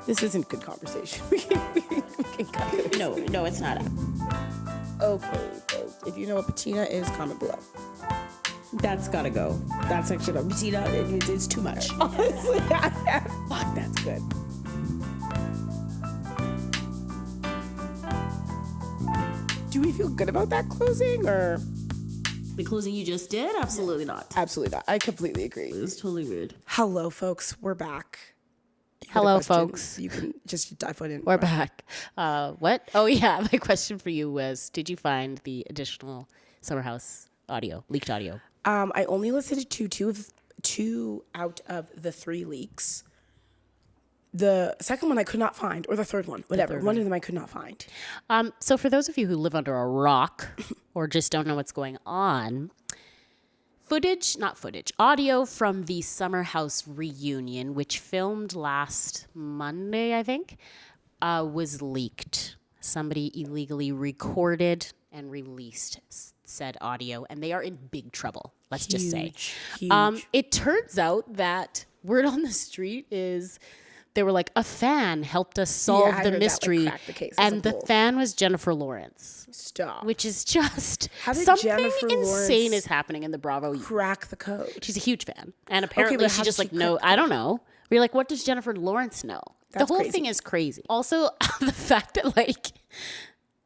This isn't good conversation. we can cut this. No, it's not. Okay, folks. If you know what patina is, comment below. That's gotta go. That's actually not patina. It's too much. Honestly, fuck, that's good. Do we feel good about that closing, or? The closing you just did? Absolutely not. Absolutely not. I completely agree. It was totally weird. Hello, folks. We're back. Hello, folks. You can just dive right in. We're back. What? Oh, yeah. My question for you was, did you find the additional Summer House audio, leaked audio? I only listened to two out of the 3 leaks. The second one I could not find, or the third one, whatever. One of them I could not find. So for those of you who live under a rock or just don't know what's going on, audio from the Summer House reunion, which filmed last Monday, I think, was leaked. Somebody illegally recorded and released said audio, and they are in big trouble, let's just say. Huge. It turns out that word on the street is they were like, a fan helped us solve the mystery. That, like, crack the case and the fan was Jennifer Lawrence. Stop. Which is just something Jennifer insane is happening in the Bravo. Crack the code. She's a huge fan. And apparently she just no, I don't know. We're like, what does Jennifer Lawrence know? The whole thing is crazy. Also, the fact that like,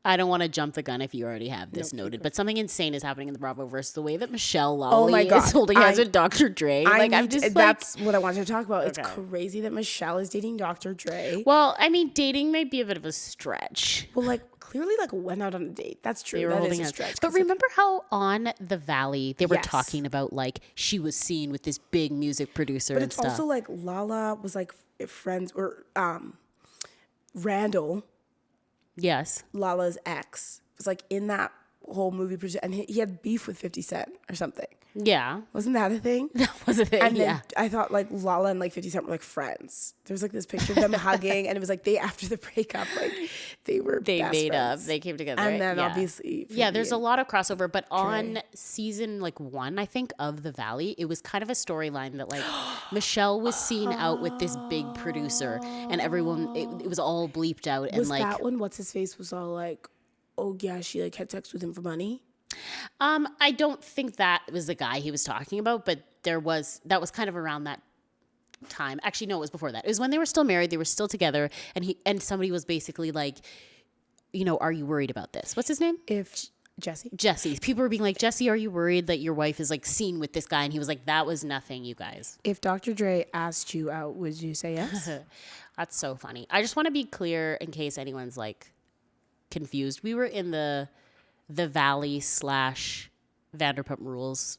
I don't want to jump the gun if you already have this noted, but something insane is happening in the Bravoverse. The way that Michelle Lawley is holding hands with Dr. Dre. That's what I wanted to talk about. Okay. It's crazy that Michelle is dating Dr. Dre. Well, I mean, dating might be a bit of a stretch. Well, like clearly like went out on a date. That's true. That is a stretch. But remember how on The Valley they were talking about like she was seen with this big music producer and stuff. But it's also like Lala was like friends or Randall. Yes. Lala's ex was like in that whole movie and he had beef with 50 Cent or something. Yeah. Wasn't that a thing? That was a thing, and then I thought like Lala and like 50 Cent were like friends. There was like this picture of them hugging and it was like they, after the breakup, like they made friends. Up. They came together. And then obviously. There's a lot of crossover. But on season like 1, I think, of The Valley, it was kind of a storyline that like Michelle was seen out with this big producer and everyone, it was all bleeped out. And like that one, what's his face was all like, oh yeah, she like had sex with him for money. I don't think that was the guy he was talking about, but that was kind of around that time. Actually, no, it was before that. It was when they were still married, they were still together, and somebody was basically like, you know, are you worried about this? What's his name? Jesse. People were being like, Jesse, are you worried that your wife is like seen with this guy? And he was like, that was nothing, you guys. If Dr. Dre asked you out, would you say yes? That's so funny. I just want to be clear in case anyone's like confused. We were in the Valley / Vanderpump Rules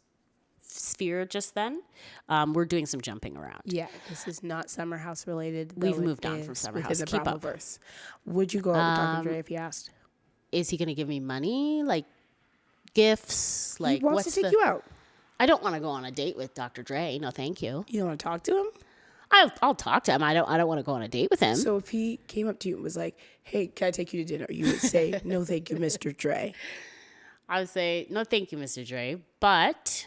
sphere just then. We're doing some jumping around. Yeah, this is not Summer House related. We've moved on from Summer House. Keep up. Would you go out with Dr. Dre if he asked? Is he going to give me money, like gifts? Like he wants to take you out. I don't want to go on a date with Dr. Dre. No, thank you. You don't want to talk to him? I'll talk to him. I don't want to go on a date with him. So if he came up to you and was like, hey, can I take you to dinner? You would say, no, thank you, Mr. Dre. I would say, no, thank you, Mr. Dre. But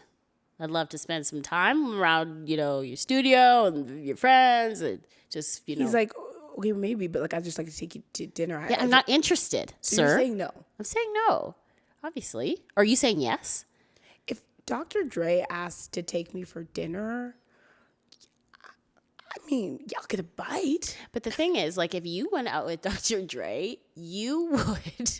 I'd love to spend some time around, you know, your studio and your friends and just, you know. He's like, okay, maybe, but like, I'd just like to take you to dinner. Yeah, I'm not interested, so sir. You're saying no. I'm saying no, obviously. Are you saying yes? If Dr. Dre asked to take me for dinner, I mean, y'all get a bite. But the thing is, like, if you went out with Dr. Dre, you would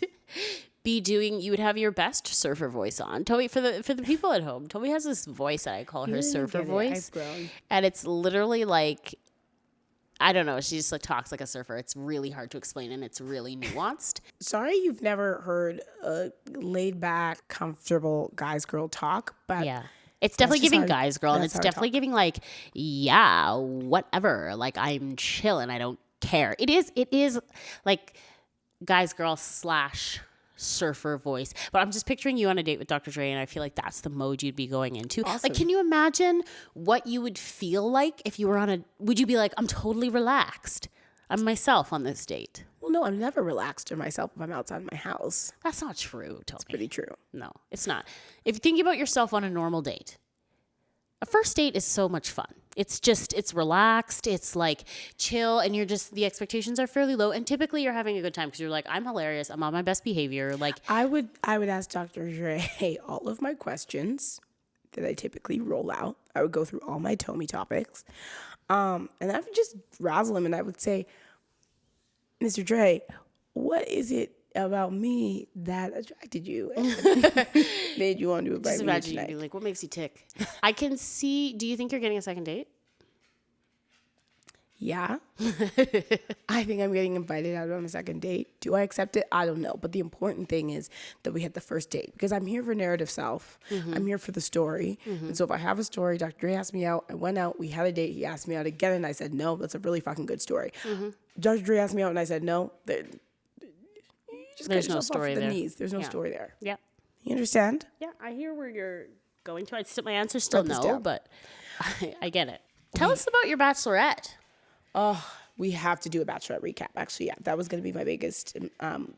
you would have your best surfer voice on. Tomi, for the people at home, Tomi has this voice that I call her surfer voice. I've grown. And it's literally like, I don't know, she just like talks like a surfer. It's really hard to explain and it's really nuanced. Sorry you've never heard a laid back, comfortable guys girl talk, but yeah. It's definitely giving guys girl, and it's definitely giving like, yeah, whatever. Like, I'm chill and I don't care. It is like guys girl / surfer voice. But I'm just picturing you on a date with Dr. Dre, and I feel like that's the mode you'd be going into. Awesome. Like, can you imagine what you would feel like if you were would you be like, I'm totally relaxed. I'm myself on this date. Well, no, I'm never relaxed or myself if I'm outside my house. That's not true, Tomi. It's pretty true. No, it's not. If you think about yourself on a normal date, A first date is so much fun. It's relaxed. It's like chill, and the expectations are fairly low. And typically you're having a good time because you're like, I'm hilarious. I'm on my best behavior. Like I would ask Dr. Dre all of my questions that I typically roll out. I would go through all my Tomi topics. And I would just razzle him, and I would say, Mr. Dre, what is it about me that attracted you and made you want to invite just me imagine tonight? you being like, what makes you tick? I can see. Do you think you're getting a second date? Yeah. I think I'm getting invited out on a second date. Do I accept it? I don't know. But the important thing is that we had the first date, because I'm here for narrative self. I'm here for the story. And so if I have a story, Dr. Dre asked me out, I went out, we had a date, he asked me out again, and I said no. That's a really fucking good story. Dr. Dre asked me out and I said no. There's no story there. There's no story there. Yeah. You understand? Yeah, I hear where you're going to. My answer's still no, down. but I get it. Tell us about your bachelorette. Oh, we have to do a bachelorette recap. Actually, yeah, that was going to be my biggest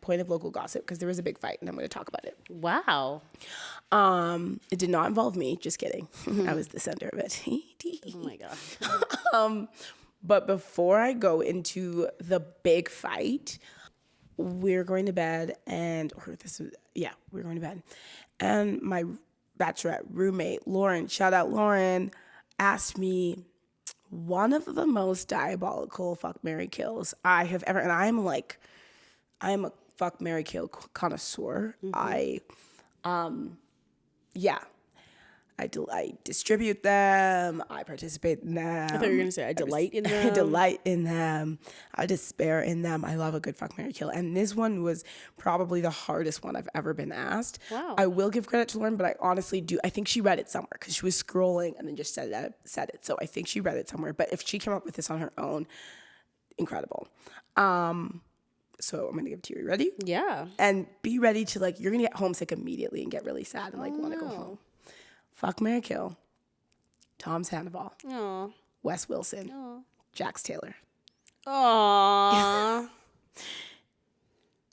point of local gossip, because there was a big fight, and I'm going to talk about it. Wow. It did not involve me. Just kidding. I was the center of it. Oh my god. But before I go into the big fight, we're going to bed, we're going to bed, and my bachelorette roommate Lauren, shout out Lauren, asked me one of the most diabolical fuck, marry, kills I have ever, and I'm a fuck, marry, kill connoisseur. I distribute them. I participate in them. I thought you were going to say I delight in them. I delight in them. I despair in them. I love a good fuck, marry, kill. And this one was probably the hardest one I've ever been asked. Wow. I will give credit to Lauren, but I honestly do. I think she read it somewhere, because she was scrolling and then just said it. So I think she read it somewhere. But if she came up with this on her own, incredible. So I'm going to give it to you. Ready? Yeah. And be ready to, you're going to get homesick immediately and get really sad and want to go home. Fuck, marry, kill. Tom Sandoval. Aww. Wes Wilson. Aww. Jax Taylor. Aww.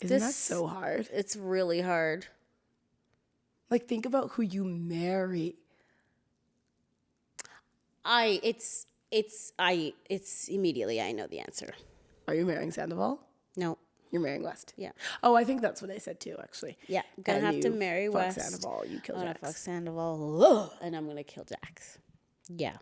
Isn't that so hard? It's really hard. Think about who you marry. It's immediately I know the answer. Are you marrying Sandoval? No. You're marrying West. Yeah. Oh, I think that's what I said too, actually. Yeah. Gonna have to marry fuck West. Sandoval, you kill Jax. Fuck Sandoval. And I'm gonna kill Jax. Yeah.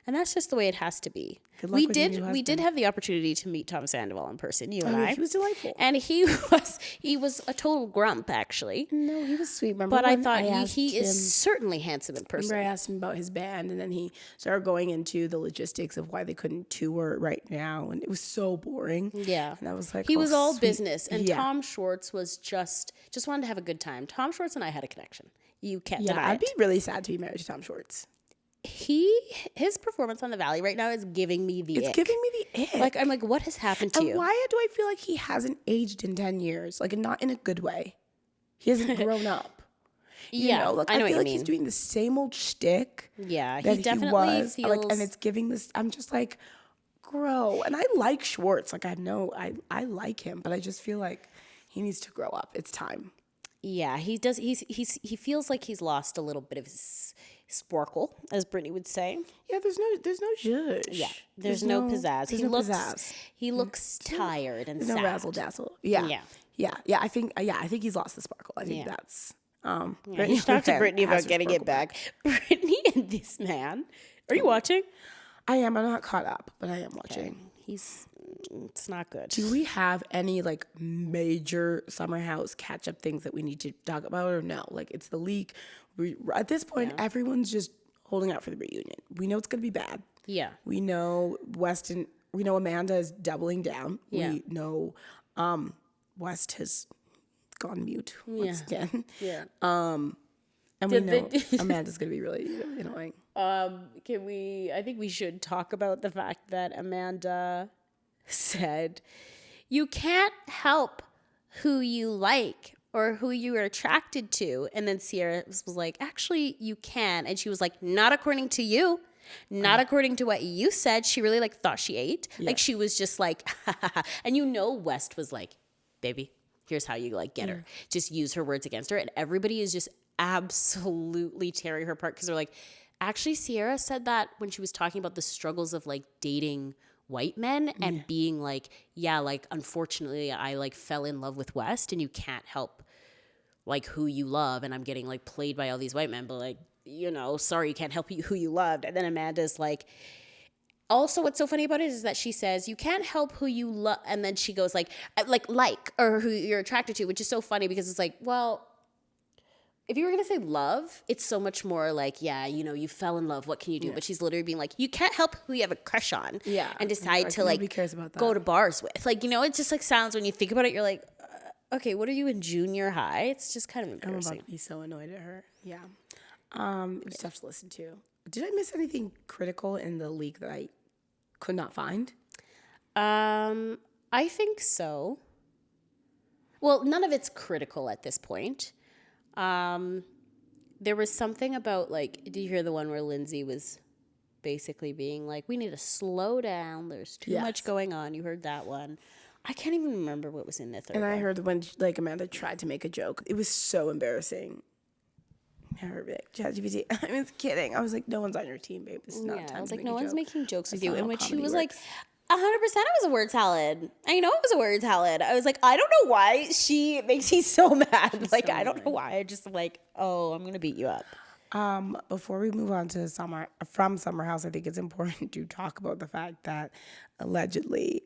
And that's just the way it has to be. Good luck with your new We did husband. have the opportunity to meet Tom Sandoval in person, you and I. He was delightful. And he was a total grump, actually. No, he was sweet. Remember But I when thought asked he him- is certainly handsome in person. Remember I asked him about his band, and then he started going into the logistics of why they couldn't tour right now, and it was so boring. Yeah. And I was like, he oh, was all sweet. business, and Yeah. Tom Schwartz was just wanted to have a good time. Tom Schwartz and I had a connection. You can't Yeah, deny I'd it. be really sad to be married to Tom Schwartz. His performance on The Valley right now is giving me the It's ick. giving me the ick. I'm like, what has happened to And you? why do I feel like he hasn't aged in 10 years? Not in a good way. He hasn't grown up. Yeah, I know feel what like you he's mean. doing the same old shtick. Yeah, that he definitely was. feels And it's giving this. I'm just like, grow. And I like Schwartz. I like him, but I just feel like he needs to grow up. It's time. Yeah, he does. He feels like he's lost a little bit of his sporkle, as Brittany would say. Yeah, there's no zhuzh. Yeah, there's no pizzazz. He looks tired and there's sad. no razzle dazzle. Yeah. I think he's lost the sparkle. I think Yeah. that's. Yeah, you should talk to Brittany about getting it back. Brittany and this man. Are you watching? I am. I'm not caught up, but I am watching. It's not good. Do we have any major summer house catch up things that we need to talk about, or no? It's the leak. At this point, everyone's just holding out for the reunion. We know it's gonna be bad. Yeah. We know we know Amanda is doubling down. Yeah. We know West has gone mute once again. Yeah. And we know Amanda's gonna be really, really annoying. I think we should talk about the fact that Amanda said, you can't help who you like or who you are attracted to. And then Sierra was like, actually, you can. And she was like, not according to you. Not according to what you said. She really thought she ate. Yeah. She was just and West was like, baby, here's how you get her. Just use her words against her. And everybody is just absolutely tearing her apart because they're like, Actually, Sierra said that when she was talking about the struggles of like dating white men and being like, yeah, like unfortunately I like fell in love with West and you can't help like who you love, and I'm getting like played by all these white men, but like, you know, sorry, you can't help who you loved. And then Amanda's like, also what's so funny about it is that she says you can't help who you love, and then she goes like or who you're attracted to, which is so funny because it's like, well, if you were going to say love, it's so much more like, yeah, you know, you fell in love, what can you do? But she's literally being like, you can't help who you have a crush on and decide to like cares about that. go to bars with. Like, you know, it just like sounds, when you think about it, you're like, okay, what are you in junior high? It's just kind of embarrassing. I'm about to be so annoyed at her. Yeah. It was tough to listen to. Did I miss anything critical in the leak that I could not find? I think so. Well, none of it's critical at this point. There was something about like, did you hear the one where Lindsay was basically being like, we need to slow down. There's too much going on. You heard that one. I can't even remember what was in the third one. And I heard when like Amanda tried to make a joke. It was so embarrassing. I heard like, ChatGPT, I was kidding. I was like, no one's on your team, babe. This is not time. I was like, no one's making jokes with you. In which she was like, 100% it was a word salad. I know it was a word salad. I was like, I don't know why she makes me so mad. Like, I don't know why. I just like, oh, I'm gonna beat you up. Before we move on to Summer House, I think it's important to talk about the fact that allegedly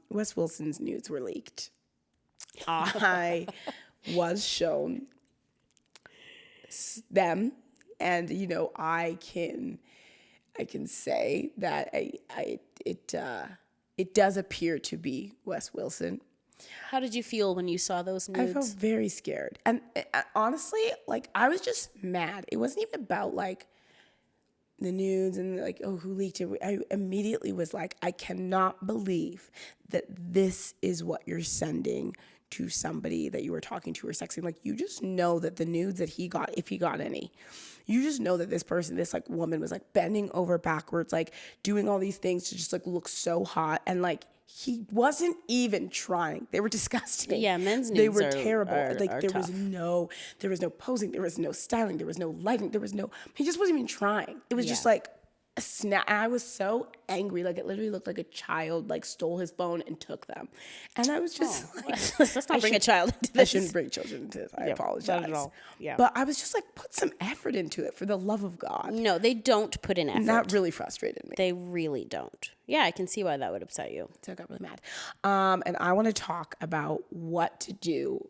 Wes Wilson's nudes were leaked. I was shown them, and you know, I can say that it does appear to be Wes Wilson. How did you feel when you saw those nudes? I felt very scared, and honestly, like I was just mad. It wasn't even about like the nudes and like, oh, who leaked it. I immediately was like, I cannot believe that this is what you're sending to somebody that you were talking to or sexting. Like, you just know that the nudes that he got, if he got any, you just know that this person, this like woman was like bending over backwards, like doing all these things to just like look so hot, and like he wasn't even trying. They were disgusting. Yeah, men's nudes they were terrible. Are there tough. was no posing, there was no styling, there was no lighting, he just wasn't even trying. It was just like a snap. I was so angry. Like, it literally looked like a child like stole his phone and took them. And I was just like, let's not bring a child into this. I shouldn't bring children into this. I apologize. Not at all. Yeah. But I was just like, put some effort into it, for the love of God. No, they don't put in effort. And that really frustrated me. They really don't. Yeah, I can see why that would upset you. So I got really mad. And I want to talk about what to do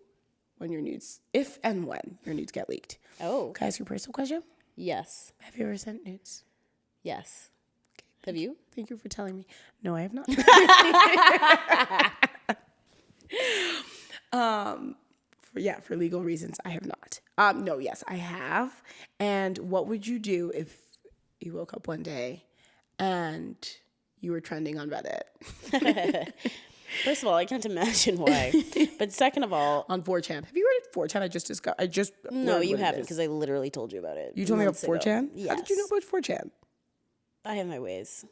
when your nudes, if and when your nudes get leaked. Oh. Can I ask you a personal question? Yes. Have you ever sent nudes? Yes. Have you? Thank you for telling me. No, I have not. For legal reasons, I have not. No, yes, I have. And what would you do if you woke up one day and you were trending on Reddit? First of all, I can't imagine why. But second of all, on 4chan. Have you heard of 4chan? No, you haven't, because I literally told you about it. You told me about 4chan? Yes. How did you know about 4chan? I have my ways.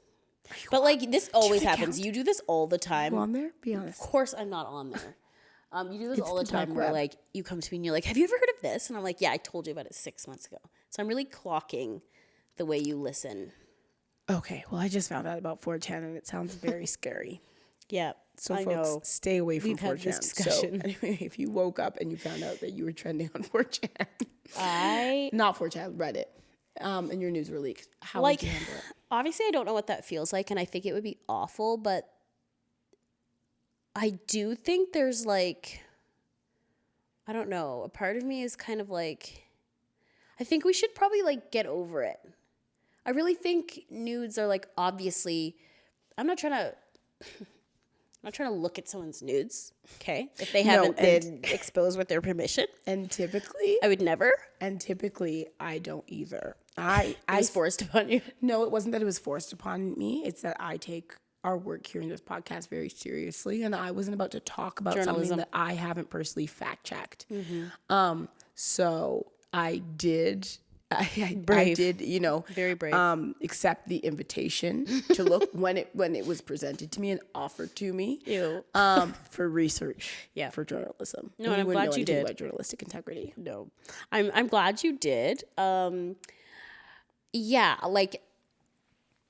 But like, this always happens. You do this all the time. You on there? Be honest. Of course I'm not on there. You do this all the time where like you come to me and you're like, have you ever heard of this? And I'm like, yeah, I told you about it 6 months ago. So I'm really clocking the way you listen. Okay, well, I just found out about 4chan and it sounds very scary. Yeah, so I folks, know. Stay away from 4chan. Had this discussion. So anyway, if you woke up and you found out that you were trending on 4chan, not 4chan, Reddit, and your news were leaked, how would you handle it? Obviously, I don't know what that feels like, and I think it would be awful, but I do think there's like, I don't know, a part of me is kind of like, I think we should probably like get over it. I really think nudes are like, obviously, I'm not trying to look at someone's nudes, okay? If they haven't been exposed with their permission. And typically, I would never. And typically, I don't either. It was forced upon you? No, it wasn't that it was forced upon me. It's that I take our work here in this podcast very seriously, and I wasn't about to talk about something that I haven't personally fact-checked. Mm-hmm. So I did... I did, you know, very brave. Accept the invitation to look when it was presented to me and offered to me. Ew. For research. Yeah. For journalism. No, and I'm glad you did. About journalistic integrity. No, I'm glad you did. Yeah, like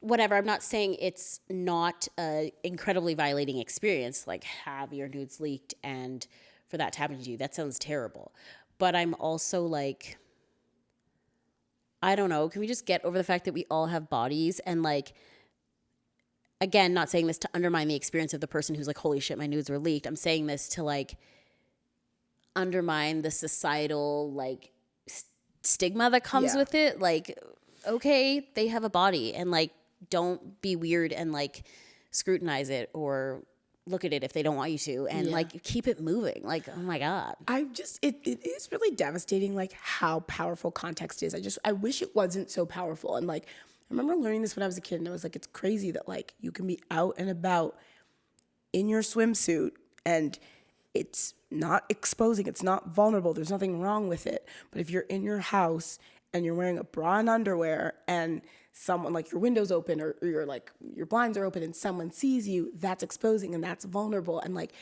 whatever. I'm not saying it's not a incredibly violating experience, like have your nudes leaked and for that to happen to you. That sounds terrible. But I'm also like, I don't know, can we just get over the fact that we all have bodies and like, again, not saying this to undermine the experience of the person who's like, holy shit, my nudes were leaked. I'm saying this to like undermine the societal like stigma that comes with it. Like, okay, they have a body and like, don't be weird and like scrutinize it or look at it if they don't want you to and like keep it moving. Like, oh my God. It is really devastating like how powerful context is. I wish it wasn't so powerful. And like, I remember learning this when I was a kid and I was like, it's crazy that like you can be out and about in your swimsuit and it's not exposing, it's not vulnerable, there's nothing wrong with it. But if you're in your house and you're wearing a bra and underwear and someone like your window's open or you're like your blinds are open and someone sees you, that's exposing and that's vulnerable. And like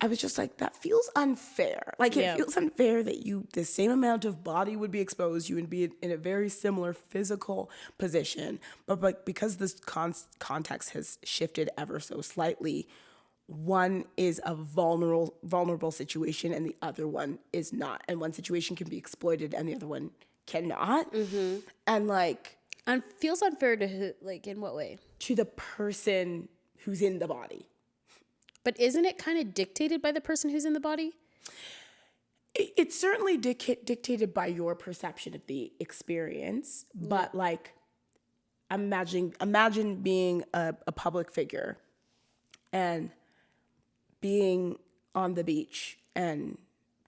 I was just like, that feels unfair. Like it feels unfair that the same amount of body would be exposed, you would be in a very similar physical position, but like because this context has shifted ever so slightly, one is a vulnerable situation and the other one is not, and one situation can be exploited and the other one cannot. And like, And feels unfair to who, like in what way? to the person who's in the body. But isn't it kind of dictated by the person who's in the body? It's certainly dictated by your perception of the experience, but like imagine being a public figure and being on the beach and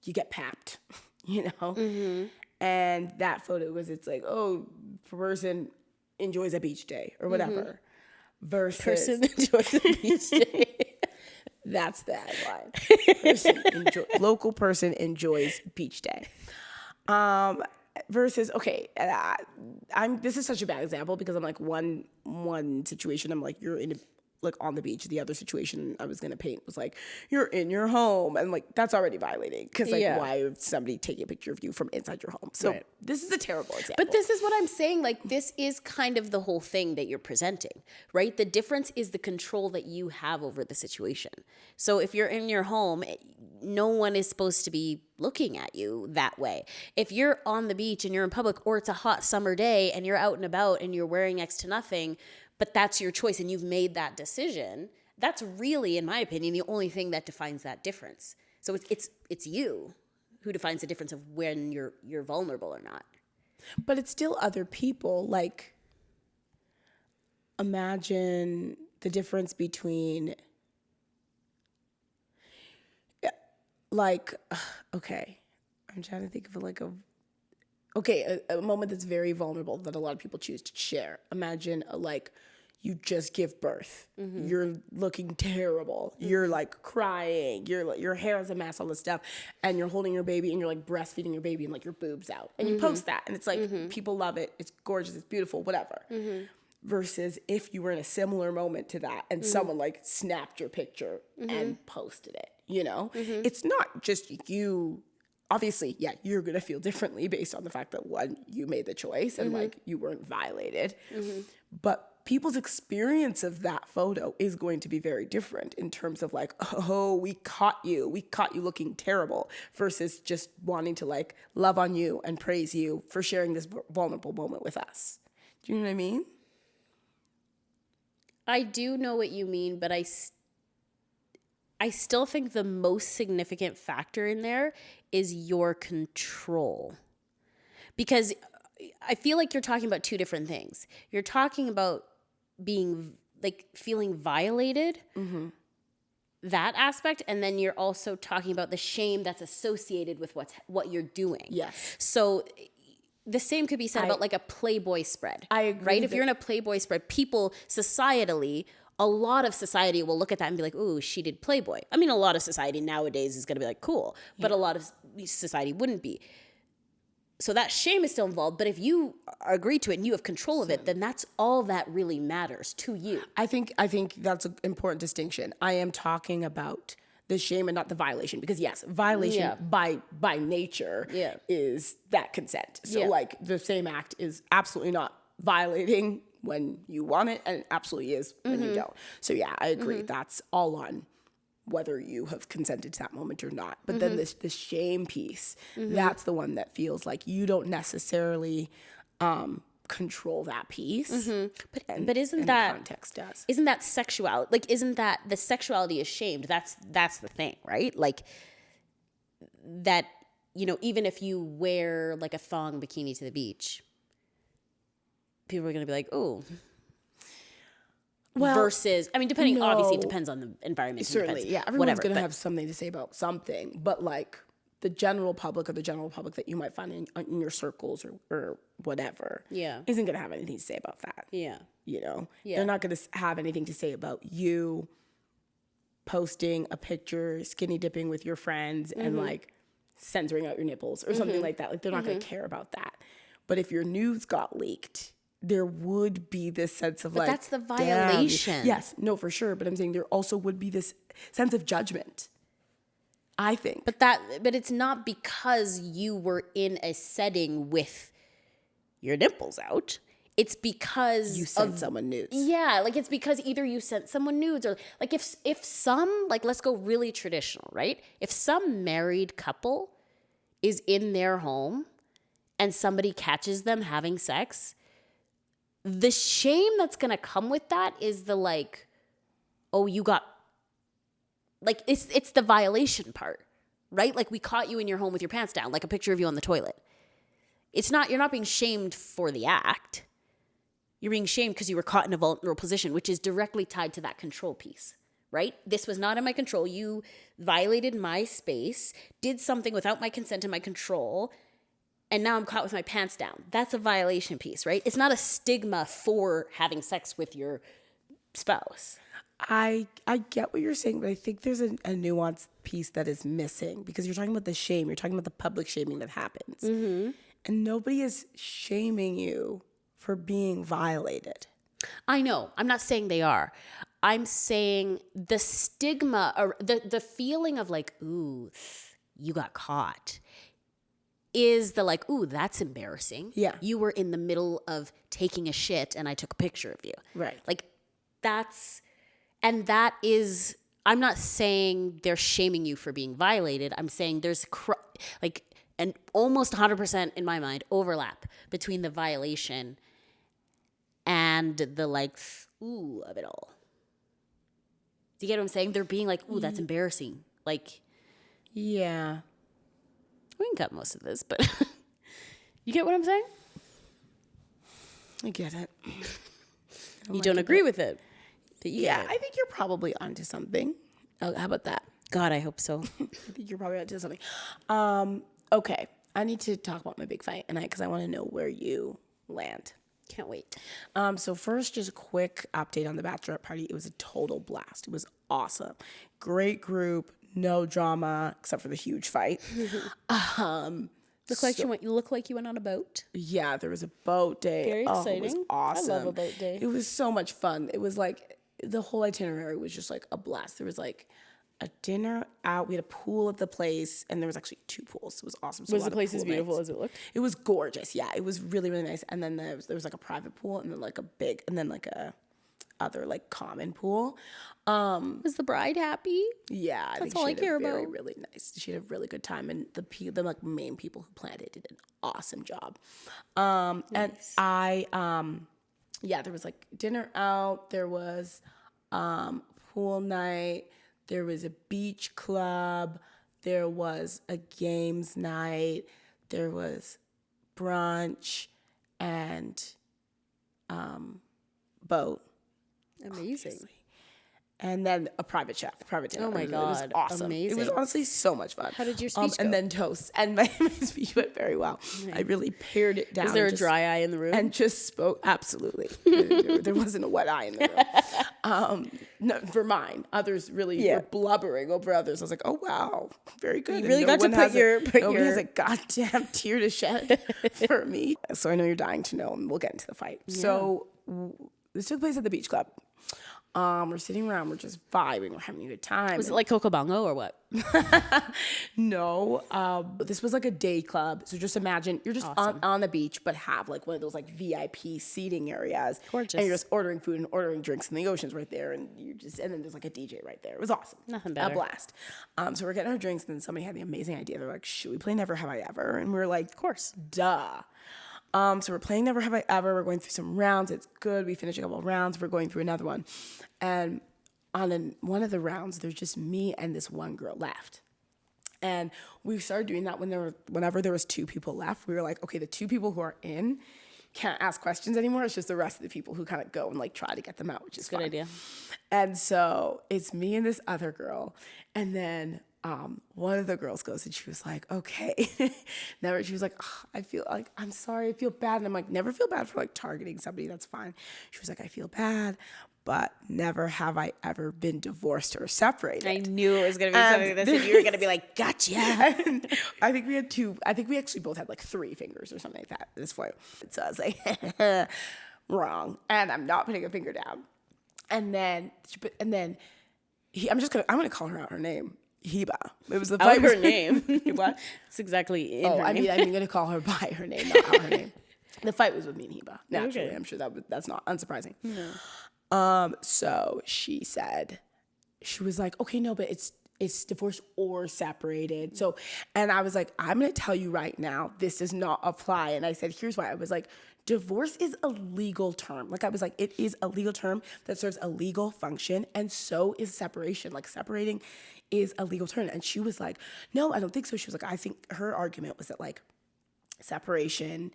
you get papped, you know? And that photo was, it's like, oh, person enjoys a beach day or whatever. Versus Person enjoys a beach day. That's the headline. Local person enjoys beach day. Versus, okay, this is such a bad example because I'm like one situation, I'm like, you're in like on the beach. The other situation I was gonna paint was like, you're in your home, and like that's already violating because like why would somebody take a picture of you from inside your home? So this is a terrible example. But this is what I'm saying. Like, this is kind of the whole thing that you're presenting, right? The difference is the control that you have over the situation. So if you're in your home, no one is supposed to be looking at you that way. If you're on the beach and you're in public, or it's a hot summer day and you're out and about and you're wearing next to nothing, but that's your choice and you've made that decision, that's really, in my opinion, the only thing that defines that difference. So it's you who defines the difference of when you're vulnerable or not. But it's still other people. Like, imagine the difference between, like, okay, I'm trying to think of like a moment that's very vulnerable that a lot of people choose to share. Imagine like you just give birth. You're looking terrible. You're like crying. Your hair is a mess, all this stuff. And you're holding your baby and you're like breastfeeding your baby and like your boobs out. And you post that and it's like people love it. It's gorgeous. It's beautiful, whatever. Versus if you were in a similar moment to that and someone like snapped your picture and posted it, you know? It's not just you. Obviously, yeah, you're going to feel differently based on the fact that, one, you made the choice and, like, you weren't violated. But people's experience of that photo is going to be very different in terms of, like, oh, we caught you looking terrible, versus just wanting to, like, love on you and praise you for sharing this vulnerable moment with us. Do you know what I mean? I do know what you mean, but I still think the most significant factor in there is your control. Because I feel like you're talking about two different things. You're talking about being, like, feeling violated, that aspect, and then you're also talking about the shame that's associated with what you're doing. Yes. So the same could be said about, like, a Playboy spread. I agree. Right? If you're in a Playboy spread, people societally, a lot of society will look at that and be like, ooh, she did Playboy. I mean, a lot of society nowadays is going to be like, cool. But a lot of society wouldn't be. So that shame is still involved. But if you agree to it and you have control of it, then that's all that really matters to you. I think that's an important distinction. I am talking about the shame and not the violation. Because, yes, violation by nature is that consent. So, like, the same act is absolutely not violating when you want it, and it absolutely is when you don't. So yeah, I agree. That's all on whether you have consented to that moment or not. But then the shame piece, that's the one that feels like you don't necessarily control that piece. But isn't that the context does? Isn't that sexuality? Like, isn't that the sexuality is shamed? That's the thing, right? Like that, even if you wear like a thong bikini to the beach, people are going to be like, "Oh." Well, versus, I mean, obviously it depends on the environment. Certainly, yeah. Everyone's going to have something to say about something, but like the general public that you might find in your circles or whatever isn't going to have anything to say about that. Yeah. They're not going to have anything to say about you posting a picture, skinny dipping with your friends and like censoring out your nipples or something like that. Like they're not going to care about that. But if your nudes got leaked, there would be this sense of like, that's the violation. Damn. Yes, no, for sure. But I'm saying there also would be this sense of judgment, I think. But it's not because you were in a setting with your nipples out. It's because you sent someone nudes. Yeah, like it's because either you sent someone nudes or like if some, like let's go really traditional, right? If some married couple is in their home and somebody catches them having sex, the shame that's going to come with that is the like, oh, you got, like, it's the violation part, right? Like we caught you in your home with your pants down, like a picture of you on the toilet. You're not being shamed for the act. You're being shamed because you were caught in a vulnerable position, which is directly tied to that control piece, right? This was not in my control. You violated my space, did something without my consent and my control, and now I'm caught with my pants down. That's a violation piece, right? It's not a stigma for having sex with your spouse. I get what you're saying, but I think there's a nuanced piece that is missing because you're talking about the shame. You're talking about the public shaming that happens. And nobody is shaming you for being violated. I know. I'm not saying they are. I'm saying the stigma or the feeling of like, ooh, you got caught is the like, ooh, that's embarrassing. Yeah. You were in the middle of taking a shit and I took a picture of you. Right. Like that is, I'm not saying they're shaming you for being violated. I'm saying there's like an almost 100% in my mind overlap between the violation and the like, ooh, of it all. Do you get what I'm saying? They're being like, ooh, that's embarrassing. Like, yeah. We can cut most of this, but you get what I'm saying? I get it. You don't agree with it. But yeah, I think you're probably onto something. Oh, how about that? God, I hope so. I think you're probably onto something. Okay, I need to talk about my big fight, and because I want to know where you land. Can't wait. So first, just a quick update on the bachelorette party. It was a total blast. It was awesome. Great group. No drama except for the huge fight. You look like you went on a boat. Yeah, there was a boat day. Very exciting. It was awesome. I love a boat day. It was so much fun. It was like the whole itinerary was just like a blast. There was like a dinner out. We had a pool at the place, and there was actually 2 pools. It was awesome. So was the place as beautiful as it looked? It was gorgeous. Yeah, it was really, really nice. And then there was like a private pool, and then like a big, and then like a other like common pool. Was the bride happy? Yeah, that's all I care about. Really nice. She had a really good time, and the like main people who planned it did an awesome job. Nice. And there was like dinner out. There was pool night. There was a beach club. There was a games night. There was brunch and boat. Amazing. Obviously. And then a private dinner. Oh my God. It was awesome. Amazing. It was honestly so much fun. How did your speech go? And then toast. And my speech went very well. Right. I really pared it down. Was there a dry eye in the room? And just spoke. Absolutely. There wasn't a wet eye in the room. No, for mine. Others really were blubbering over others. I was like, oh, wow. Very good. You really got to nobody has a goddamn tear to shed for me. So I know you're dying to know, and we'll get into the fight. Yeah. So this took place at the beach club. We're sitting around, we're just vibing, we're having a good time. Was it like Coco Bongo or what? No, this was like a day club. So just imagine you're just on the beach, but have like one of those like VIP seating areas. Gorgeous. And you're just ordering food and ordering drinks, and the ocean's right there, and then there's like a DJ right there. It was awesome. Nothing better. A blast. So we're getting our drinks, and then somebody had the amazing idea. They're like, should we play Never Have I Ever? And we were like, of course, duh. So we're playing Never Have I Ever. We're going through some rounds. It's good. We finished a couple of rounds. We're going through another one. And on one of the rounds, there's just me and this one girl left. And we started doing that whenever there was two people left. We were like, okay, the two people who are in can't ask questions anymore. It's just the rest of the people who kind of go and like try to get them out, which is good idea. And so it's me and this other girl. And then one of the girls goes and she was like, okay. She was like, oh, I feel like, I'm sorry, I feel bad. And I'm like, never feel bad for like targeting somebody, that's fine. She was like, I feel bad, but never have I ever been divorced or separated. I knew it was going to be something like this, and you were going to be like, gotcha. I think we actually both had like 3 fingers or something like that at this point. So I was like, wrong. And I'm not putting a finger down. And then I'm going to call her out her name. Heba. It was the fight. Her name. What? It's exactly in her name. I'm going to call her by her name, not out her name. The fight was with me and Heba. Naturally, okay. I'm sure that's not unsurprising. No. So she said, she was like, okay, no, but it's divorced or separated. So, and I was like, I'm going to tell you right now, this does not apply. And I said, here's why. I was like, divorce is a legal term. Like I was like, it is a legal term that serves a legal function, and so is separation. Like separating is a legal term. And she was like, no, I don't think so. She was like, I think her argument was that like separation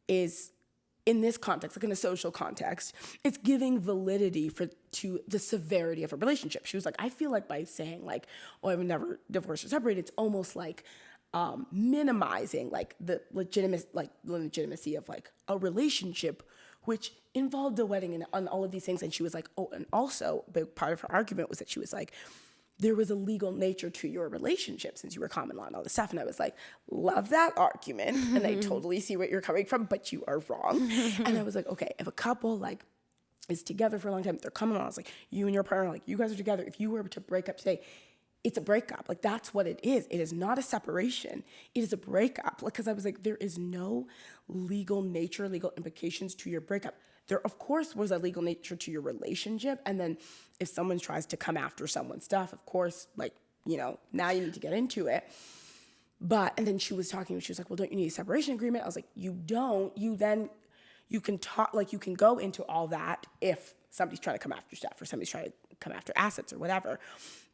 is, in this context, like in a social context, it's giving validity to the severity of a relationship. She was like, I feel like by saying like, oh, I've never divorced or separated, it's almost like minimizing like the legitimacy of like a relationship, which involved a wedding and all of these things. And she was like, oh, and also a big part of her argument was that she was like, there was a legal nature to your relationship since you were common law and all this stuff. And I was like, love that argument. And I totally see where you're coming from, but you are wrong. And I was like, okay, if a couple like is together for a long time, they're common law, it's like you and your partner, like you guys are together. If you were to break up today, it's a breakup. Like that's what it is. It is not a separation. It is a breakup. Because I was like, there is no legal nature, legal implications to your breakup. There, of course, was a legal nature to your relationship. And then if someone tries to come after someone's stuff, of course, like, you know, now you need to get into it. And then she was talking, she was like, well, don't you need a separation agreement? I was like, you don't. You can talk, like you can go into all that if somebody's trying to come after stuff or somebody's trying to come after assets or whatever.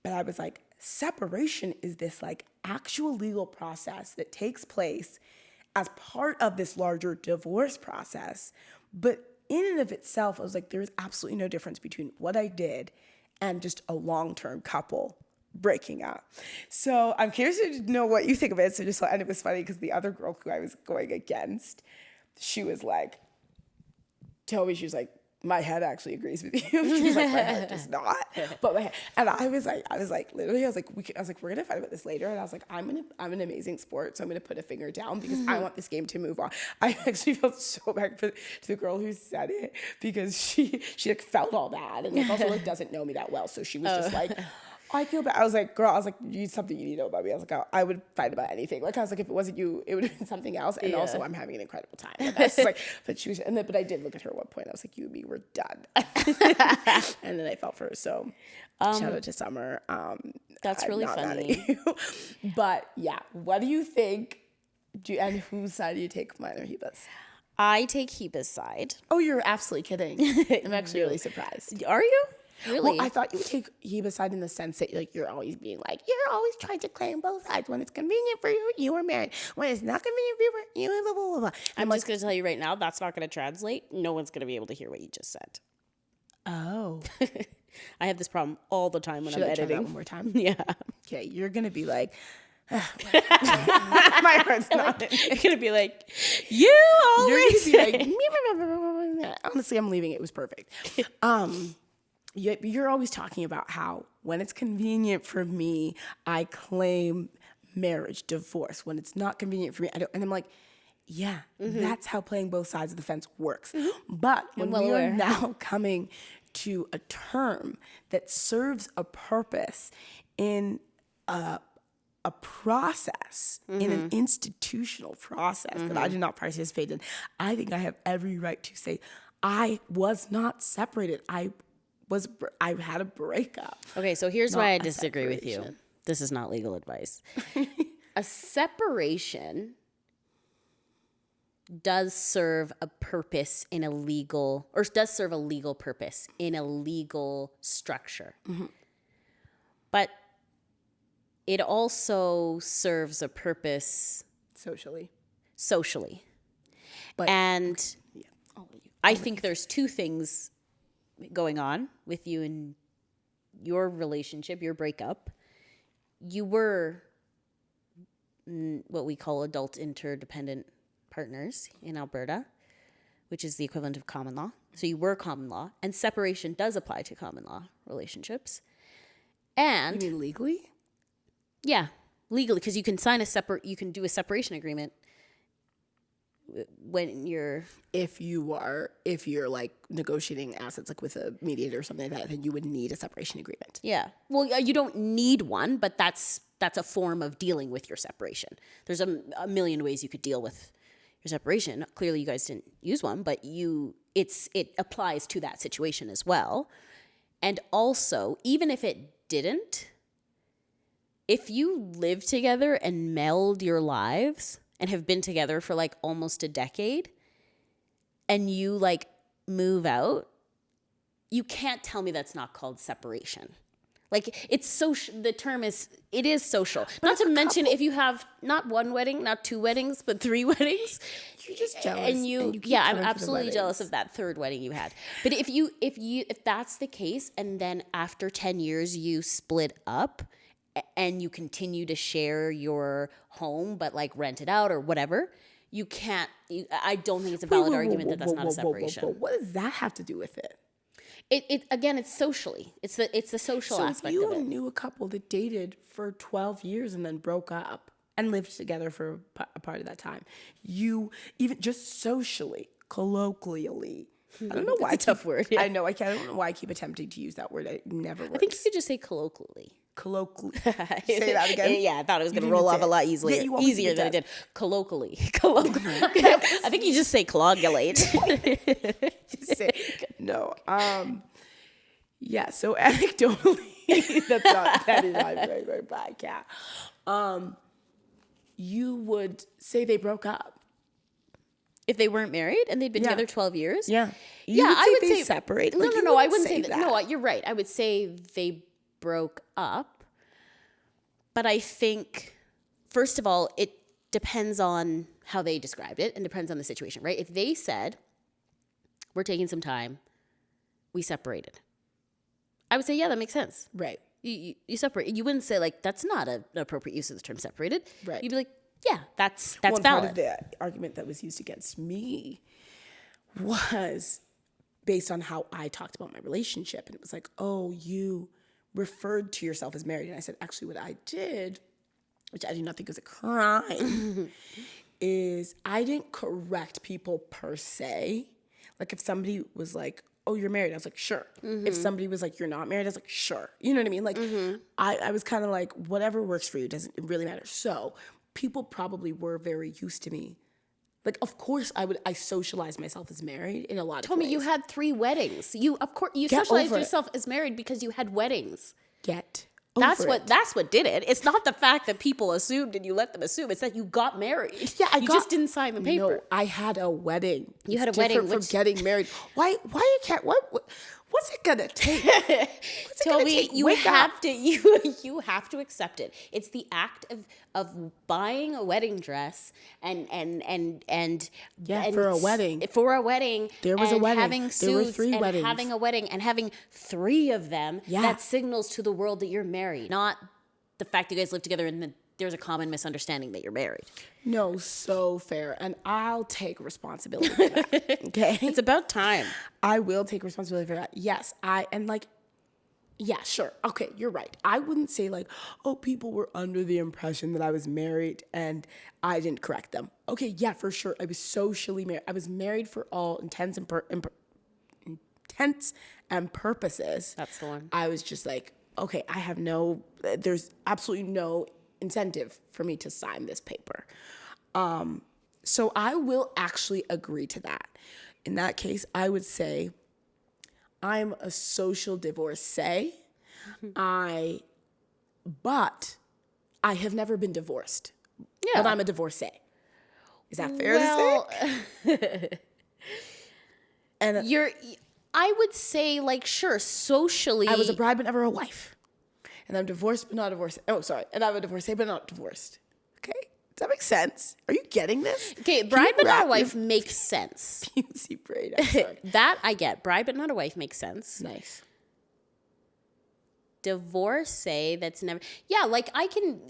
But I was like, separation is this like actual legal process that takes place as part of this larger divorce process. But in and of itself, I was like, there's absolutely no difference between what I did and just a long-term couple breaking up. So I'm curious to know what you think of it. And it was funny because the other girl who I was going against, she was like, Tomi, she was like, my head actually agrees with you. She was like, my head does not. But my head, and I was like, literally, I was like, we're gonna fight about this later. And I was like, I'm an amazing sport, so I'm gonna put a finger down because I want this game to move on. I actually felt so bad to the girl who said it because she like felt all bad and like also like doesn't know me that well, so she was just like, I feel bad. I was like, girl, something you need to know about me. I was like, I would fight about anything. Like, I was like, if it wasn't you, it would have been something else. And also, I'm having an incredible time. Like, I was like, but I did look at her at one point. I was like, you and me, we're done. And then I felt for her. So, shout out to Summer. That's really funny. But yeah, what do you think? And whose side do you take, mine or Heba's? I take Heba's side. Oh, you're absolutely kidding. I'm actually really surprised. Are you? Really? Well, I thought you would take Heba's side in the sense that like you're always being like, you're always trying to claim both sides. When it's convenient for you, you are married. When it's not convenient for you, blah, blah, blah, blah. I'm just going to tell you right now, that's not going to translate. No one's going to be able to hear what you just said. Oh. I have this problem all the time when I'm editing. Try that one more time? Yeah. Okay, you're going to be like, my heart's not. You're going to be like, you always You're going to be like, honestly, I'm leaving. It was perfect. You're always talking about how when it's convenient for me, I claim marriage, divorce. When it's not convenient for me, I don't. And I'm like, yeah, that's how playing both sides of the fence works. But when we are now coming to a term that serves a purpose in a process, in an institutional process that I did not participate in, I think I have every right to say I was not separated. I had a breakup. Okay, so here's why I disagree with you. This is not legal advice. A separation does serve a purpose in a legal, or does serve a legal purpose in a legal structure. But it also serves a purpose Socially. But, and I think there's two things going on with you and your relationship, your breakup. You were what we call adult interdependent partners in Alberta, which is the equivalent of common law. So you were common law, and separation does apply to common law relationships. And you mean legally? Yeah, legally, because you can do a separation agreement when you're if you're like negotiating assets like with a mediator or something like that, then you would need a separation agreement. Yeah. Well, you don't need one, but that's a form of dealing with your separation. There's a million ways you could deal with your separation. Clearly you guys didn't use one, but it applies to that situation as well. And also, even if it didn't, if you live together and meld your lives and have been together for like almost a decade and you like move out, you can't tell me that's not called separation. Like it's social. The term is social. But not to mention if you have not one wedding, not two weddings, but 3 weddings. You're just jealous. And I'm absolutely jealous of that 3rd wedding you had. But if that's the case, and then after 10 years you split up and you continue to share your home, but like rent it out or whatever, you can't. I don't think it's a valid argument that that's not a separation. What does that have to do with it? It again, it's socially. It's the social aspect of it. So you knew a couple that dated for 12 years and then broke up and lived together for a part of that time. You even just socially, colloquially. I don't know why. It's a tough word. Yeah. I know. I don't know why I keep attempting to use that word. It never works. I think you could just say colloquially. Colloquially. Say that again. Yeah, I thought it was going to roll off a lot easier than it did. Colloquially. I think you just say coagulate. No. Yeah. So anecdotally, that is not very, very bad, Kat. You would say they broke up if they weren't married and they'd been together 12 years. Yeah. I would say separated. No. I wouldn't say that. No, you're right. I would say they broke up. But I think, first of all, it depends on how they described it and depends on the situation, right? If they said, we're taking some time, we separated, I would say, yeah, that makes sense. Right. You separate. You wouldn't say, like, that's not an appropriate use of the term separated. Right. You'd be like, yeah, that's valid. Part of the argument that was used against me was based on how I talked about my relationship. And it was like, oh, you referred to yourself as married. And I said, actually, what I did, which I do not think was a crime, is I didn't correct people per se. Like if somebody was like, oh, you're married, I was like, sure. If somebody was like, you're not married, I was like, sure. You know what I mean? Like I was kind of like, whatever works for you doesn't really matter. So people probably were very used to me. Like, of course, I socialized myself as married in a lot of ways. Tomi, you had 3 weddings. You socialized yourself as married because you had weddings. That's what did it. It's not the fact that people assumed and you let them assume. It's that you got married. Yeah, you just didn't sign the paper. No, I had a wedding. You had a wedding from getting married. Why you can't? What's it gonna take? Tomi, you have to accept it. It's the act of buying a wedding dress and for a wedding. There was a wedding. Having suits, there were 3 weddings. Having a wedding and having 3 of them. Yeah. That signals to the world that you're married, not the fact that you guys live together and there's a common misunderstanding that you're married. No, so fair. And I'll take responsibility for that. Okay? It's about time. I will take responsibility for that. Yes. Yeah, sure. Okay, you're right. I wouldn't say like, oh, people were under the impression that I was married and I didn't correct them. Okay, yeah, for sure. I was socially married. I was married for all intents and intents and purposes. That's the one. I was just like, okay, there's absolutely no incentive for me to sign this paper. So I will actually agree to that. In that case, I would say I'm a social divorcee. But I have never been divorced. Yeah. But I'm a divorcee. Is that fair to say? And I would say, like, sure, socially. I was a bride but never a wife. And I'm divorced but not divorced. Oh, sorry. And I'm a divorcee but not divorced. Okay? Does that make sense? Are you getting this? Okay, bride but not a wife makes sense. PNC braid. I'm sorry. That I get. Bride but not a wife makes sense. Nice. Divorcee, that's never. Yeah, like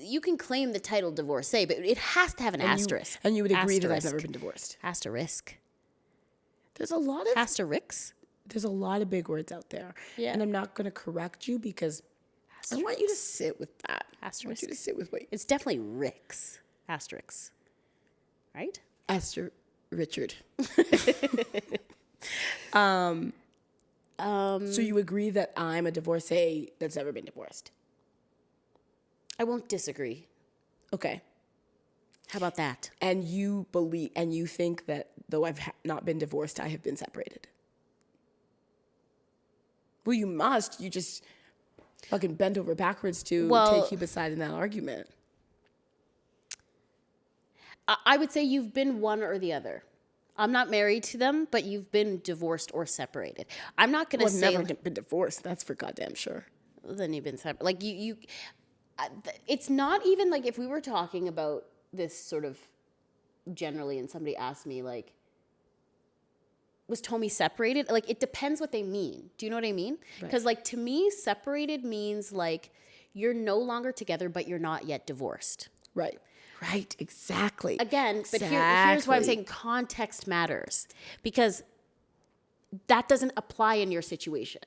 you can claim the title divorcee, but it has to have an asterisk. And you would agree that I've never been divorced. Asterisk. There's a lot of asterisks. There's a lot of big words out there. Yeah. And I'm not going to correct you because I want you to sit with that. Asterisk. I want you to sit with what it's definitely Ricks. Asterisks. Right? Esther Richard. So you agree that I'm a divorcee that's never been divorced? I won't disagree. Okay. How about that? And you believe, and you think that though I've not been divorced, I have been separated? Well, you must. You just fucking bent over backwards to take you beside in that argument. I would say you've been one or the other. I'm not married to them, but you've been divorced or separated. I'm not going to say... I've never been divorced. That's for goddamn sure. Then you've been separated. Like, it's not even like if we were talking about this sort of generally and somebody asked me, like, was Tomi separated? Like, it depends what they mean. Do you know what I mean? Because, like, to me, separated means, like, you're no longer together, but you're not yet divorced. Right. Right, exactly. Again, but here's why I'm saying context matters. Because that doesn't apply in your situation.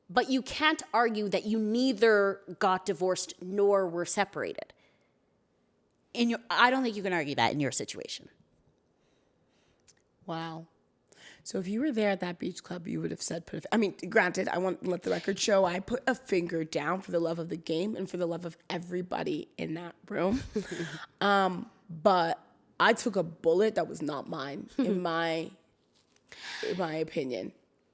But you can't argue that you neither got divorced nor were separated. I don't think you can argue that in your situation. Wow. So if you were there at that beach club, you would have said, granted, I want to let the record show I put a finger down for the love of the game and for the love of everybody in that room. But I took a bullet that was not mine, in my opinion.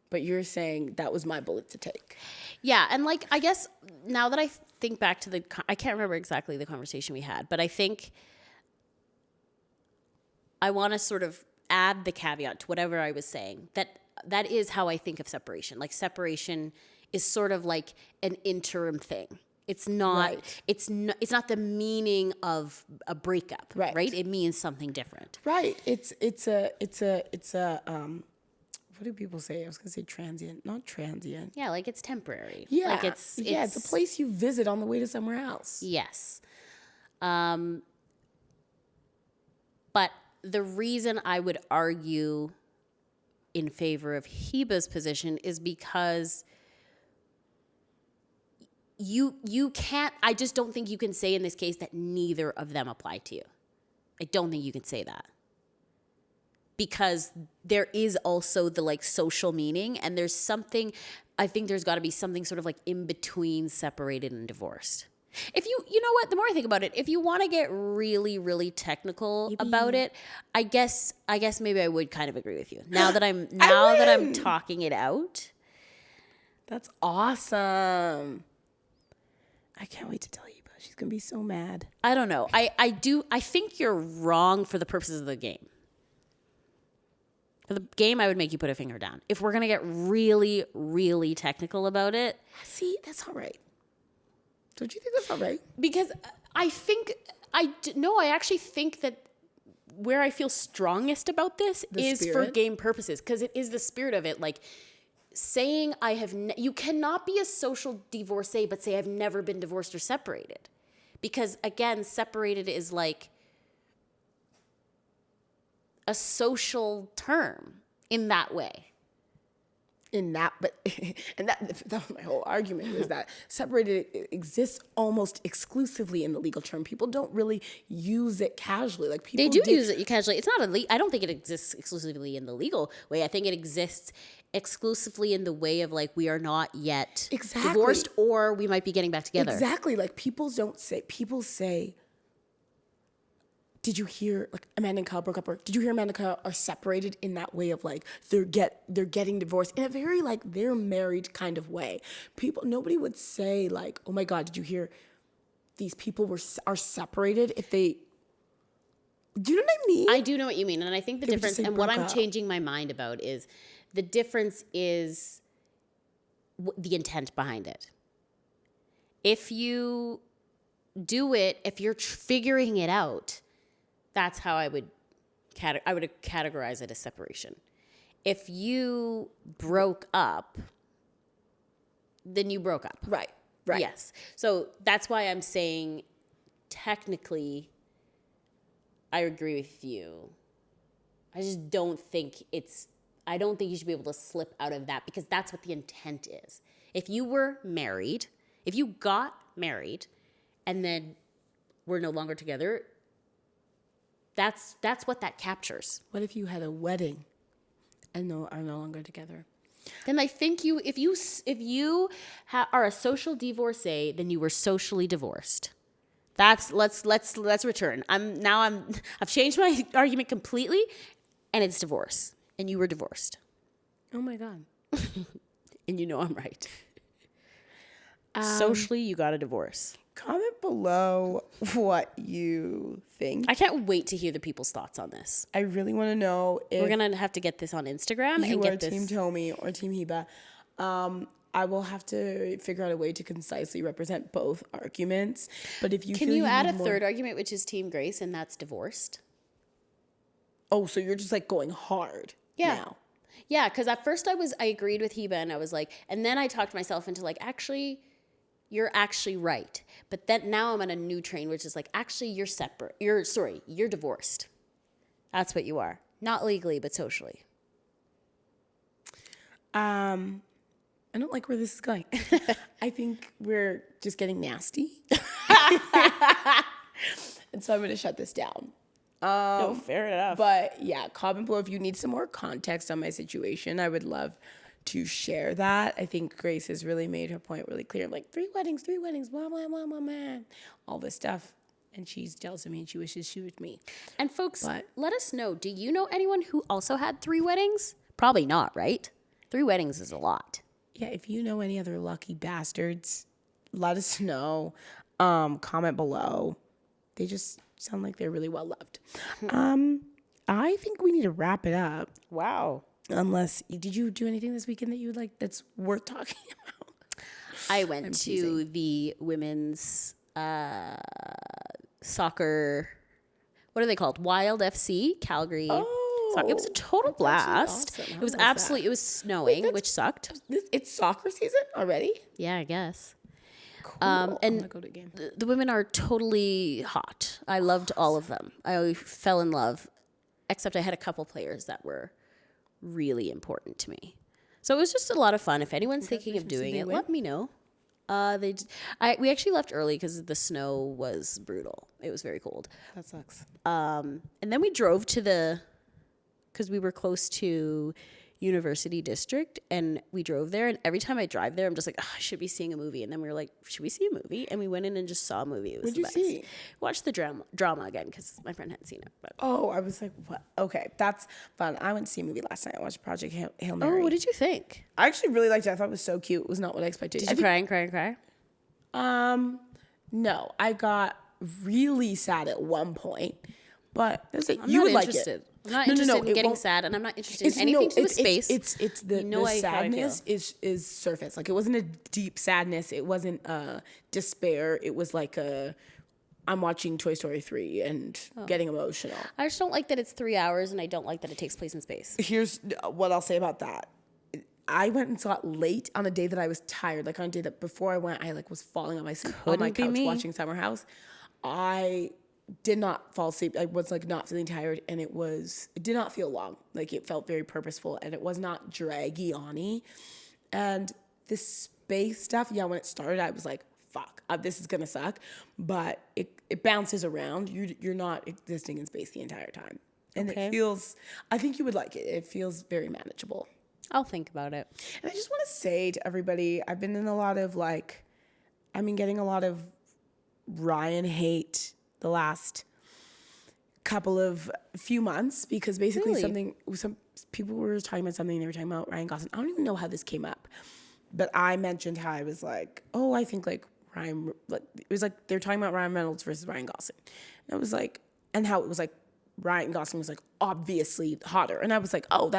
But you're saying that was my bullet to take. Yeah, and like, I guess now that I think back to I can't remember exactly the conversation we had, but I think I want to sort of add the caveat to whatever I was saying, that is how I think of separation. Like, separation is sort of like an interim thing. It's not it's not the meaning of a breakup, right? It means something different. Right. It's a what do people say? I was going to say transient, not transient. Yeah, like it's temporary. Yeah. Like it's a place you visit on the way to somewhere else. Yes. But the reason I would argue in favor of Heba's position is because you can't, I just don't think you can say in this case that neither of them apply to you. I don't think you can say that. Because there is also the like social meaning, and there's something, I think there's got to be something sort of like in between separated and divorced. If you know what, the more I think about it, if you want to get really, really technical about it, I guess maybe I would kind of agree with you. Now that I'm talking it out. That's awesome. I can't wait to tell you, but she's going to be so mad. I don't know. I think you're wrong for the purposes of the game. For the game, I would make you put a finger down. If we're going to get really, really technical about it. See, that's not right. Don't you think that's not right? Because I actually think that where I feel strongest about this is for game purposes. Because it is the spirit of it. Like, saying you cannot be a social divorcee, but say I've never been divorced or separated. Because, again, separated is like a social term in that way. in that, but and that was my whole argument, is that separated exists almost exclusively in the legal term. People don't really use it casually. Like people They do use it casually. It's not I don't think it exists exclusively in the legal way. I think it exists exclusively in the way of like we are not yet divorced, or we might be getting back together. Exactly. Like people say, did you hear like Amanda and Kyle broke up, or did you hear Amanda and Kyle are separated, in that way of like they're getting divorced in a very like they're married kind of way. Nobody would say like, oh my God, did you hear these people are separated if they, do you know what I mean? I do know what you mean. And I think the difference, and what I'm changing my mind about, is the difference is the intent behind it. If you do it, if you're figuring it out, that's how I would categorize it as separation. If you broke up, then you broke up. Right. Yes. So that's why I'm saying technically I agree with you. I just don't think I don't think you should be able to slip out of that, because that's what the intent is. If you were married, if you got married and then we're no longer together, that's what that captures. What if you had a wedding and are no longer together? Then I think if you are a social divorcee, then you were socially divorced. Let's return. I've changed my argument completely, and it's divorce, and you were divorced. Oh my God. And you know I'm right. Socially, you got a divorce. Comment below what you think. I can't wait to hear the people's thoughts on this. I really want to know if we're gonna have to get this on Instagram and get this. Team Tomi or Team Heba. I will have to figure out a way to concisely represent both arguments. But if you can you add a third argument, which is Team Grace, and that's divorced. Oh, so you're just like going hard now. Yeah, because at first I agreed with Heba, and I was like, and then I talked myself into like, actually, you're actually right. But then now I'm on a new train, which is like, actually, you're separate. You're divorced. That's what you are. Not legally, but socially. I don't like where this is going. I think we're just getting nasty. And so I'm going to shut this down. No, fair enough. But yeah, comment below if you need some more context on my situation. I would love to share that. I think Grace has really made her point really clear. Like, three weddings, blah, blah, blah, blah, man. All this stuff. And she's jealous of me and she wishes she was me. And folks, let us know. Do you know anyone who also had 3 weddings? Probably not, right? 3 weddings is a lot. Yeah, if you know any other lucky bastards, let us know. Comment below. They just sound like they're really well loved. I think we need to wrap it up. Wow. Unless, did you do anything this weekend that you like that's worth talking about? I went to the women's soccer, what are they called? Wild FC, Calgary. Oh, it was a total blast. Awesome. It was absolutely, it was snowing, which sucked. It's soccer season already? Yeah, I guess. Cool. And I'm gonna go to a game. The women are totally hot. I loved all of them. I fell in love, except I had a couple players that were really important to me. So it was just a lot of fun. If anyone's thinking of doing it, let me know. We actually left early because the snow was brutal. It was very cold. That sucks. And then we drove to because we were close to University District, and we drove there. And every time I drive there, I'm just like, I should be seeing a movie. And then we were like, should we see a movie? And we went in and just saw a movie. It was the best. What'd you see? Watched the drama again because my friend hadn't seen it. But. Oh, I was like, what? Okay, that's fun. I went to see a movie last night. I watched Project Hail Mary. Oh, what did you think? I actually really liked it. I thought it was so cute. It was not what I expected. Did you cry and cry and cry? No, I got really sad at one point, but you would like it. I'm not interested in getting sad, and I'm not interested in anything to do with space. It's the sadness is surface. Like, it wasn't a deep sadness. It wasn't despair. It was like I'm watching Toy Story 3 and getting emotional. I just don't like that it's 3 hours, and I don't like that it takes place in space. Here's what I'll say about that. I went and saw it late on a day that I was tired. Like, on a day that before I went, I was falling on my couch watching Summer House. I did not fall asleep. I was like not feeling tired, and it did not feel long. Like it felt very purposeful, and it was not draggy on-y. And this space stuff, yeah, when it started, I was like, fuck, this is gonna suck. But it bounces around. You're not existing in space the entire time. And it feels, I think you would like it. It feels very manageable. I'll think about it. And I just want to say to everybody, I've been in a lot of getting a lot of Ryan hate the last few months, because basically some people were talking about something, they were talking about Ryan Gosling. I don't even know how this came up, but I mentioned how I was like, oh, I think like Ryan, like it was like they were talking about Ryan Reynolds versus Ryan Gosling. And I was like, and how it was like Ryan Gosling was like obviously hotter. And I was like, oh,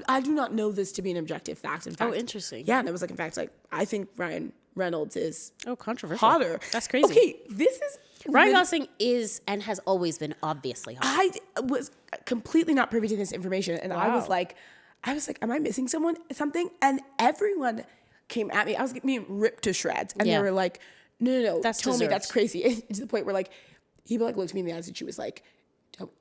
I do not know this to be an objective fact. In fact, interesting. Yeah, and it was like, in fact, like I think Ryan Reynolds is controversial. Hotter. That's crazy. Okay, this is Ryan Gosling is and has always been obviously hot. I was completely not privy to this information, and I was like, am I missing something? And everyone came at me. I was being ripped to shreds, and they were like, no, that's Tomi, deserved. that's crazy. To the point where like he like looked me in the eyes, and she was like,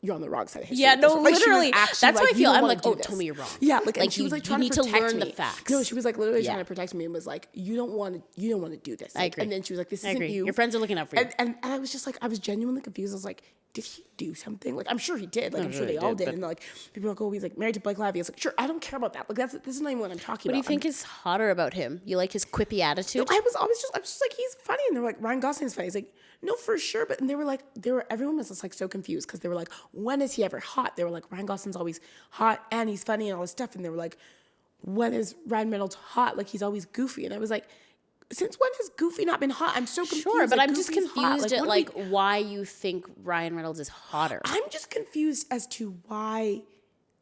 you're on the wrong side of history. Yeah, no, like, literally. That's how I feel. I'm like, oh, this. Tomi, you're wrong. Yeah, like, and like she you, was like you trying need to to protect learn me. the facts. No, she was like literally trying to protect me and was like, you don't want to do this. I agree. And then she was like, this I isn't agree. you. Your friends are looking out for you. And I was just like, I was genuinely confused. I was like, did he do something? Like, I'm sure he did. Like, I'm sure they all did. And like, people were like, oh, he's like married to Blake Lively. I was like, sure, I don't care about that. Like, this is not even what I'm talking What do about. you think is hotter about him? You like his quippy attitude? I was just like, he's funny. And they were like, Ryan Gosling's funny. He's like, no, for sure. But and everyone was just like so confused, because they were like, when is he ever hot? They were like, Ryan Gosling's always hot and he's funny and all this stuff. And they were like, when is Ryan Reynolds hot? Like, he's always goofy. And I was like, since when has Goofy not been hot? I'm so confused. Sure, but like, I'm just Goofy's hot. confused at why you think Ryan Reynolds is hotter. I'm just confused as to why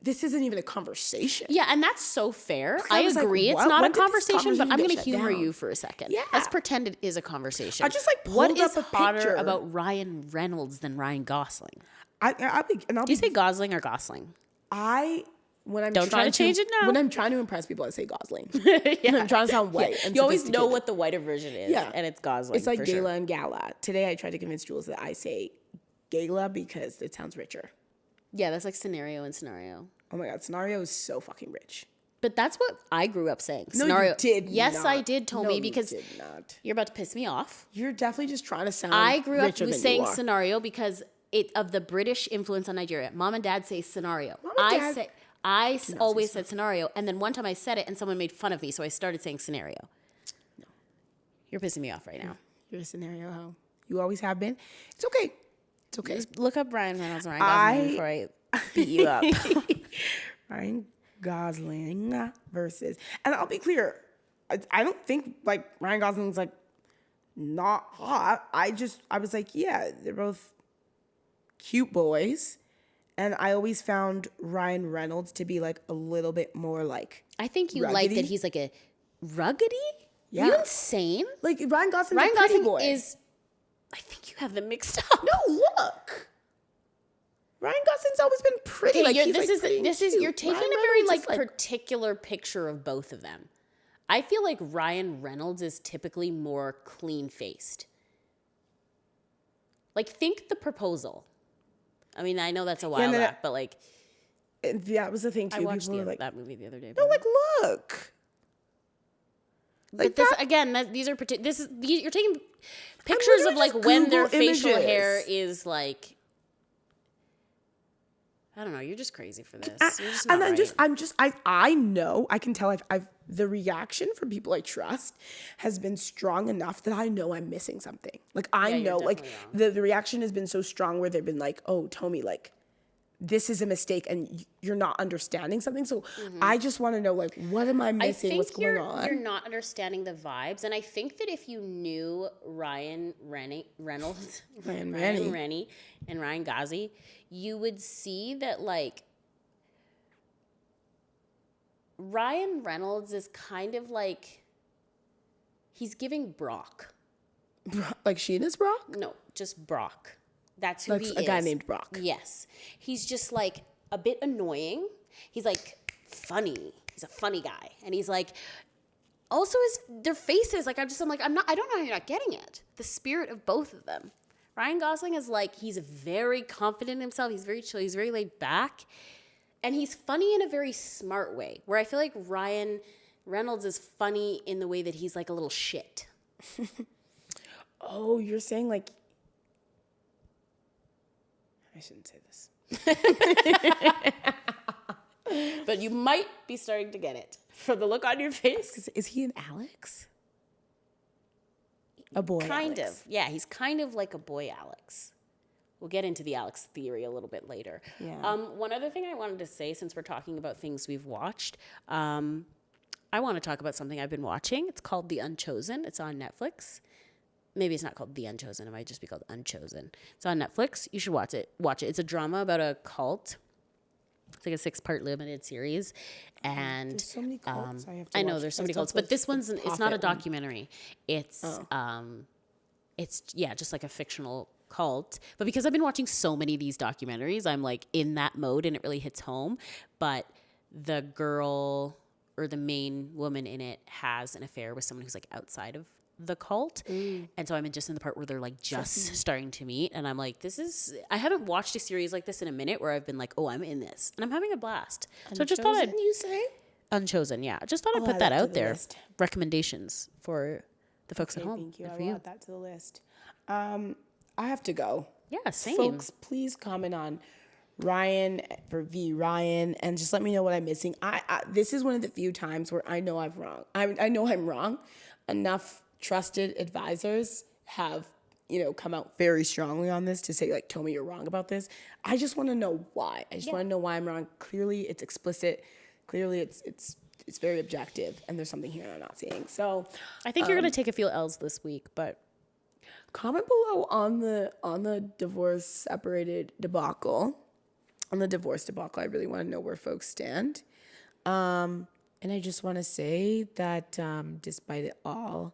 this isn't even a conversation. Yeah, and that's so fair. I I was like, agree. what? It's not When a did this conversation, but I'm going to shut humor down? you for a second. Yeah. Let's pretend it is a conversation. I just like what pulled is up a hotter picture about Ryan Reynolds than Ryan Gosling? I'll Do you say Gosling or Gosling? When I'm Don't try to change it now. When I'm trying to impress people, I say Gosling. When I'm trying to sound white. And You always know sophisticated. what the whiter version is, and it's Gosling. It's like for Gala sure. and Gala. Today I tried to convince Jules that I say Gala because it sounds richer. Yeah, that's like scenario and scenario. Oh my God, Scenario is so fucking rich. But that's what I grew up saying. No, Scenario. you did Yes, not. I did, Tomi, No, you because did not. you're about to piss me off. You're definitely just trying to sound I grew up richer than saying you are. scenario because of the British influence on Nigeria. Mom and dad say scenario. Mom and Dad I always said scenario, and then one time I said it and someone made fun of me, so I started saying scenario. No. You're pissing me off right now. You're a scenario hoe. You always have been. It's okay. It's okay. Just look up Ryan Reynolds and Ryan Gosling before I beat you up. Ryan Gosling versus, and I'll be clear, I don't think like Ryan Gosling's like not hot. I was like, yeah, they're both cute boys. And I always found Ryan Reynolds to be like a little bit more like I think you ruggedy. like that he's like a ruggedy? Yeah. You insane? Like Ryan Gosling's Ryan a pretty Gosling boy. is, I think you have them mixed up. No, look. Ryan Gosling's always been pretty. Okay, Like, he's, this is cute. you're taking Ryan a very Reynolds like is, particular picture of both of them. I feel like Ryan Reynolds is typically more clean faced. Like, think The Proposal. I mean, I know that's a while back, but like, that was the thing too. I watched People were like, that movie the other day. no, like look. But this again, these are you're taking pictures of like when their facial hair is like. I don't know. You're just crazy for this. You're just not right. I know, I can tell the reaction from people I trust has been strong enough that I know I'm missing something. Like, I know, like, the reaction has been so strong where they've been like, oh, Tomi, like, this is a mistake and you're not understanding something. So I just want to know, like, what am I missing? What's going on? You're not understanding the vibes. And I think that if you knew Ryan Reynolds, Ryan Rennie, and Ryan Gosling, you would see that, like, Ryan Reynolds is kind of like, he's giving Brock. Like Sheena's Brock? No, just Brock. That's who Like he is. a guy named Brock. Yes. He's just like a bit annoying. He's like funny. He's a funny guy. And he's like, also their faces, like, I'm like, I don't know how you're not getting it. The spirit of both of them. Ryan Gosling is like, he's very confident in himself. He's very chill. He's very laid back. And he's funny in a very smart way, where I feel like Ryan Reynolds is funny in the way that he's like a little shit. Oh, you're saying like, I shouldn't say this. But you might be starting to get it from the look on your face. Is he an Alex? A boy Kind Alex. of. Yeah, he's kind of like a boy Alex. We'll get into the Alex theory a little bit later. Yeah. One other thing I wanted to say, since we're talking about things we've watched, I want to talk about something I've been watching. It's called The Unchosen. It's on Netflix. Maybe it's not called The Unchosen. It might just be called Unchosen. It's on Netflix. You should watch it. It's a drama about a cult. It's like a 6-part limited series. And there's so many cults I have to I know watch. there's so many cults, but this one's it's not a documentary. It's just like a fictional cult. But because I've been watching so many of these documentaries, I'm like in that mode and it really hits home. But the girl or the main woman in it has an affair with someone who's like outside of the cult. And so I'm just in the part where they're like just starting to meet. And I'm like, I haven't watched a series like this in a minute where I've been like, oh, I'm in this. And I'm having a blast. So I just thought you say? Unchosen, yeah. Just thought I'd put that out there. Recommendations for the folks at home. Thank you. I'll add that to the list. I have to go. Yeah, same. Folks, please comment on Ryan for V Ryan and just let me know what I'm missing. This is one of the few times where I know I'm wrong. I know I'm wrong. Enough trusted advisors have, come out very strongly on this to say like, Tomi, you're wrong about this. I just want to know why. I just want to know why I'm wrong. Clearly it's explicit. Clearly it's very objective and there's something here I'm not seeing. So I think you're going to take a few L's this week, but comment below on the divorce separated debacle. On the divorce debacle, I really want to know where folks stand. And I just want to say that despite it all,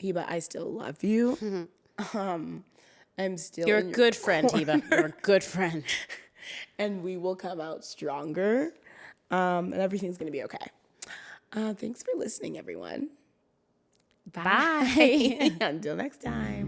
Hiba, I still love you. I'm still You're a good friend, Hiba. You're a good friend. And we will come out stronger. And everything's going to be okay. Thanks for listening, everyone. Bye. Until next time.